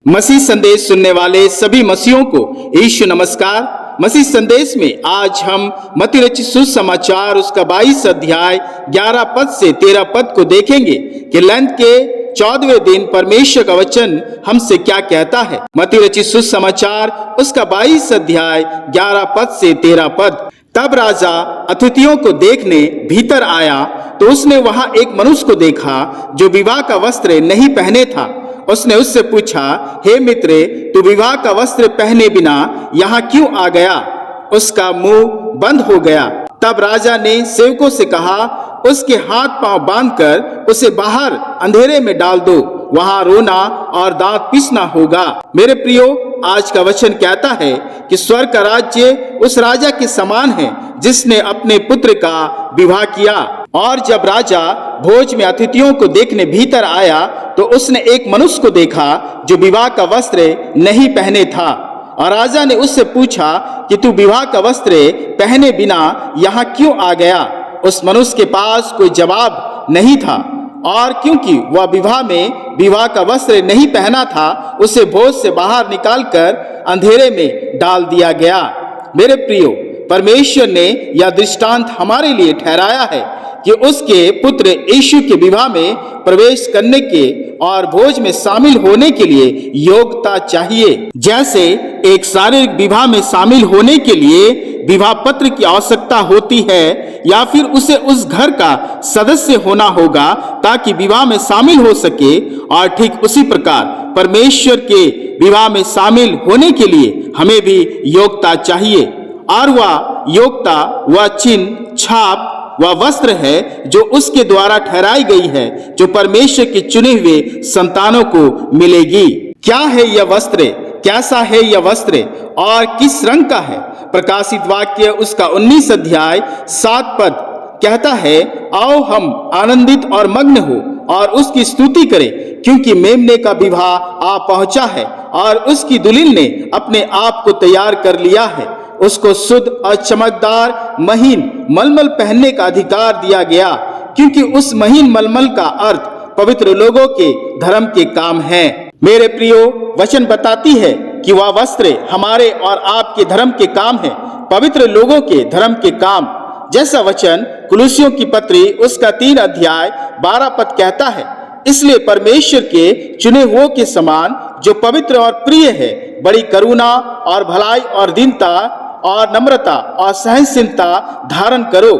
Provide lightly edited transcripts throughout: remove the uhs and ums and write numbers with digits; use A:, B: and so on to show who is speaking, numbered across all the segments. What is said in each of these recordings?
A: मसीह संदेश सुनने वाले सभी मसीहों को यीशु नमस्कार। मसीह संदेश में आज हम मत्ती रचित सुसमाचार उसका 22 अध्याय 11 पद से 13 पद को देखेंगे कि लैंत के 14वें दिन परमेश्वर का वचन हमसे क्या कहता है। मत्ती रचित सुसमाचार उसका 22 अध्याय 11 पद से 13 पद। तब राजा अतिथियों को देखने भीतर आया तो उसने वहां एक मनुष्य को देखा जो विवाह का वस्त्र नहीं पहने था। उसने उससे पूछा, हे मित्रे, तू विवाह का वस्त्र पहने बिना यहाँ क्यों आ गया? उसका मुंह बंद हो गया। तब राजा ने सेवकों से कहा, उसके हाथ पांव बांधकर उसे बाहर अंधेरे में डाल दो, वहां रोना और दांत पीसना होगा। मेरे प्रियो, आज का वचन कहता है कि स्वर्ग का राज्य उस राजा के समान है जिसने अपने पुत्र का विवाह किया। और जब राजा भोज में अतिथियों को देखने भीतर आया तो उसने एक मनुष्य को देखा जो विवाह का वस्त्र नहीं पहने था। और राजा ने उससे पूछा कि तू विवाह का वस्त्र पहने बिना यहाँ क्यों आ गया? उस मनुष्य के पास कोई जवाब नहीं था, और क्योंकि वह विवाह का वस्त्र नहीं पहना था, उसे भोज से बाहर निकालकर अंधेरे में डाल दिया गया। मेरे प्रियो, परमेश्वर ने यह दृष्टांत हमारे लिए ठहराया है कि उसके पुत्र यीशु के विवाह में प्रवेश करने के और भोज में शामिल होने के लिए योग्यता चाहिए। जैसे एक शारीरिक विवाह में शामिल होने के लिए विवाह पत्र की आवश्यकता होती है, या फिर उसे उस घर का सदस्य होना होगा ताकि विवाह में शामिल हो सके। और ठीक उसी प्रकार परमेश्वर के विवाह में शामिल होने के लिए हमें भी योग्यता चाहिए। और वह योग्यता, वह चिन्ह, छाप, वह वस्त्र है जो उसके द्वारा ठहराई गई है, जो परमेश्वर के चुने हुए संतानों को मिलेगी। क्या है यह वस्त्र? कैसा है यह वस्त्र और किस रंग का है? प्रकाशित वाक्य उसका 19 अध्याय 7 पद कहता है, आओ हम आनंदित और मग्न हो और उसकी स्तुति करें, क्योंकि मेमने का विवाह आ पहुंचा है और उसकी दुल्हन ने अपने आप को तैयार कर लिया है। उसको शुद्ध और चमकदार महीन मलमल पहनने का अधिकार दिया गया, क्योंकि उस महीन मलमल का अर्थ पवित्र लोगों के धर्म के काम है। मेरे प्रियो, वचन बताती है कि वह वस्त्र हमारे और आपके धर्म के काम है, पवित्र लोगों के धर्म के काम। जैसा वचन कुलुसियों की पत्री उसका 3 अध्याय 12 पद कहता है, इसलिए परमेश्वर के चुने हुओं के समान जो पवित्र और प्रिय है, बड़ी करुणा और भलाई और दीनता और नम्रता और सहनशीलता धारण करो।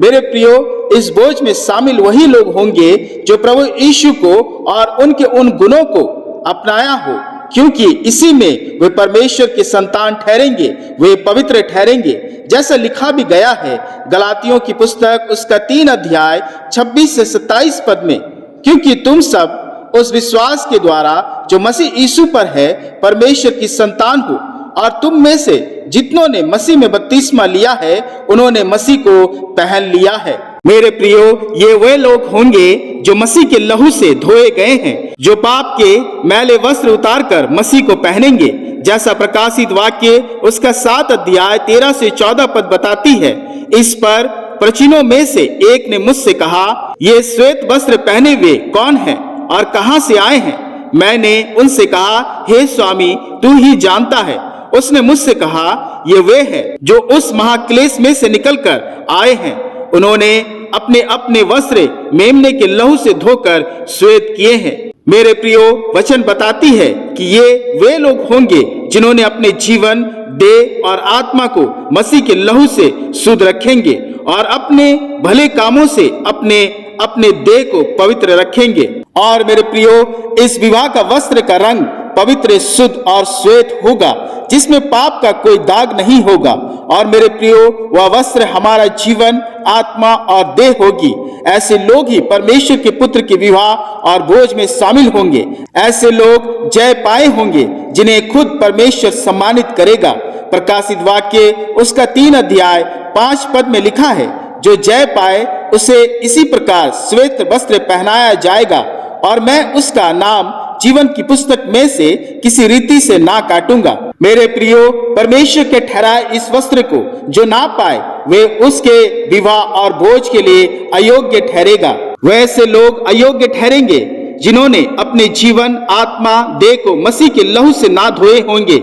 A: मेरे प्रियो, इस बोझ में शामिल वही लोग होंगे जो प्रभु यीशु को और उनके उन गुणों को अपनाया हो, क्योंकि इसी में वे परमेश्वर के संतान ठहरेंगे, वे पवित्र ठहरेंगे। जैसा लिखा भी गया है गलातियों की पुस्तक उसका 3 अध्याय 26 से 27 पद में, क्योंकि तुम सब उस विश्वास के द्वारा जो मसीह यीशु पर है परमेश्वर की संतान हो, और तुम में से जितनों ने मसीह में बपतिस्मा लिया है उन्होंने मसीह को पहन लिया है। मेरे प्रियो, ये वे लोग होंगे जो मसीह के लहू से धोए गए हैं, जो पाप के मैले वस्त्र उतारकर मसीह को पहनेंगे। जैसा प्रकाशित वाक्य उसका 7 अध्याय 13 से 14 पद बताती है। इस पर प्राचीनों में से एक ने मुझसे कहा, ये श्वेत वस्त्र पहने हुए कौन है और कहां से आए हैं? मैंने उनसे कहा, हे स्वामी, तू ही जानता है। उसने मुझसे कहा, ये वे हैं जो उस महाक्लेश में से निकलकर आए हैं। उन्होंने अपने अपने वस्त्र मेमने के लहू से धोकर श्वेत किए हैं। मेरे प्रियो, वचन बताती है कि ये वे लोग होंगे जिन्होंने अपने जीवन, देह और आत्मा को मसीह के लहू से शुद्ध रखेंगे और अपने भले कामों से अपने देह को पवित्र रखेंगे। और मेरे प्रियो, इस विवाह का वस्त्र का रंग पवित्र, शुद्ध और श्वेत होगा, जिसमें पाप का कोई दाग नहीं होगा। और मेरे प्रियो, वह वस्त्र हमारा जीवन, आत्मा और देह होगी। ऐसे लोग ही परमेश्वर के पुत्र के विवाह और भोज में शामिल होंगे। ऐसे लोग जय पाए होंगे जिन्हें खुद परमेश्वर सम्मानित करेगा। प्रकाशित वाक्य उसका 3 अध्याय 5 पद में लिखा है, जो जय पाए उसे इसी प्रकार श्वेत वस्त्र पहनाया जाएगा, और मैं उसका नाम जीवन की पुस्तक में से किसी रीति से ना काटूंगा। मेरे प्रियो, परमेश्वर के ठहराए इस वस्त्र को जो ना पाए वे उसके विवाह और भोज के लिए अयोग्य ठहरेगा। वैसे लोग अयोग्य ठहरेंगे जिन्होंने अपने जीवन, आत्मा, देह को मसीह के लहू से ना धोए होंगे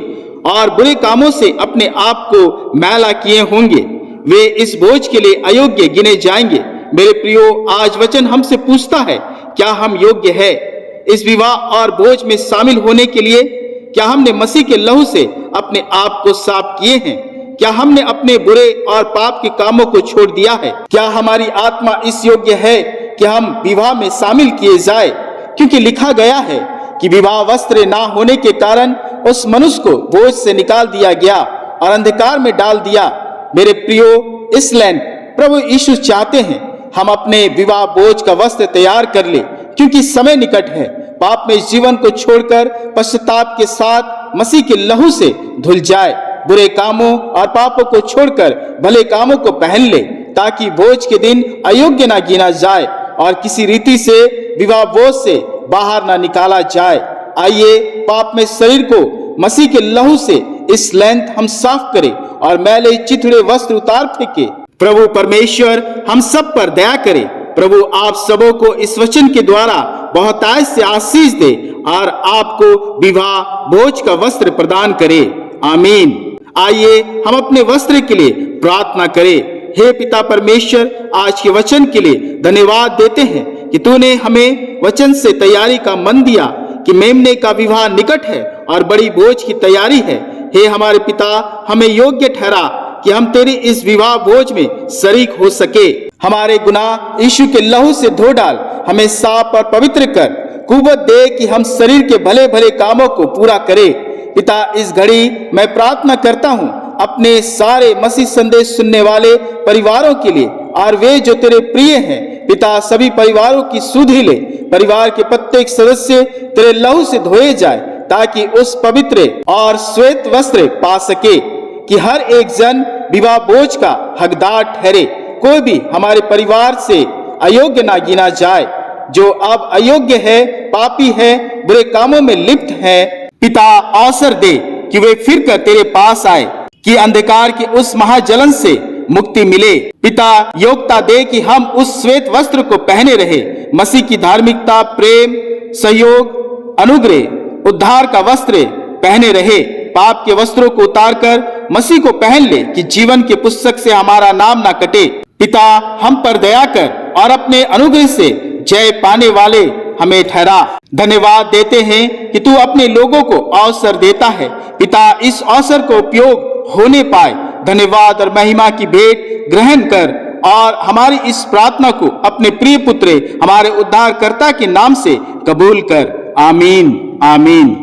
A: और बुरे कामों से अपने आप को मैला किए होंगे, वे इस बोझ के लिए अयोग्य गिने जाएंगे। मेरे प्रियो, आज वचन हमसे पूछता है, क्या हम योग्य है इस विवाह और बोझ में शामिल होने के लिए? क्या हमने मसीह के लहू से अपने आप को साफ किए हैं? क्या हमने अपने बुरे और पाप के कामों को छोड़ दिया है? क्या हमारी आत्मा इस योग्य है कि हम विवाह में शामिल किए जाए? क्योंकि लिखा गया है कि विवाह वस्त्र ना होने के कारण उस मनुष्य को बोझ से निकाल दिया गया और अंधकार में डाल दिया। मेरे प्रियो, इस लैंड प्रभु यीशु चाहते हैं हम अपने विवाह बोझ का वस्त्र तैयार कर ले, क्योंकि समय निकट है। पाप में इस जीवन को छोड़कर पश्चाताप के साथ मसीह के लहू से धुल जाए, बुरे कामों और पापों को छोड़कर भले कामों को पहन ले, ताकि बोझ के दिन अयोग्य ना गिना जाए और किसी रीति से विवाह बोझ से बाहर ना निकाला जाए। आइए पाप में शरीर को मसीह के लहू से इस लेंथ हम साफ करें और मैले चिथड़े वस्त्र उतार फेंके। प्रभु परमेश्वर हम सब पर दया करे। प्रभु आप सबों को इस वचन के द्वारा बहुतायत से आशीष दे और आपको विवाह बोझ का वस्त्र प्रदान करे। आमीन। आइए हम अपने वस्त्र के लिए प्रार्थना करें। हे पिता परमेश्वर, आज के वचन के लिए धन्यवाद देते हैं कि तूने हमें वचन से तैयारी का मन दिया कि मेमने का विवाह निकट है और बड़ी बोझ की तैयारी है। हे हमारे पिता, हमें योग्य ठहरा कि हम तेरी इस विवाह बोझ में शरीक हो सके। हमारे गुनाह यीशु के लहू से धो डाल, हमें साफ और पवित्र कर, कुव्वत दे कि हम शरीर के भले भले कामों को पूरा करें। पिता, इस घड़ी मैं प्रार्थना करता हूँ अपने सारे मसीह संदेश सुनने वाले परिवारों के लिए, और वे जो तेरे प्रिय हैं पिता, सभी परिवारों की सुधि ले। परिवार के प्रत्येक सदस्य तेरे लहू से धोए जाए, ताकि उस पवित्र और श्वेत वस्त्र पा सके कि हर एक जन विवाह बोझ का हकदार ठहरे। कोई भी हमारे परिवार से अयोग्य ना गिना जाए। जो अब अयोग्य है, पापी है, बुरे कामों में लिप्त है, पिता अवसर दे कि वे फिर कर तेरे पास आए, कि अंधकार के उस महाजलन से मुक्ति मिले। पिता, योग्यता दे कि हम उस श्वेत वस्त्र को पहने रहे। मसीह की धार्मिकता, प्रेम, सहयोग, अनुग्रह, उद्धार का वस्त्र पहने रहे। पाप के वस्त्रों को उतारकर मसीह को पहन ले कि जीवन के पुस्तक से हमारा नाम ना कटे। पिता, हम पर दया कर और अपने अनुग्रह से जय पाने वाले हमें ठहरा। धन्यवाद देते हैं कि तू अपने लोगों को अवसर देता है। पिता, इस अवसर को उपयोग होने पाए। धन्यवाद और महिमा की भेंट ग्रहण कर और हमारी इस प्रार्थना को अपने प्रिय पुत्र हमारे उद्धारकर्ता के नाम से कबूल कर। आमीन, आमीन।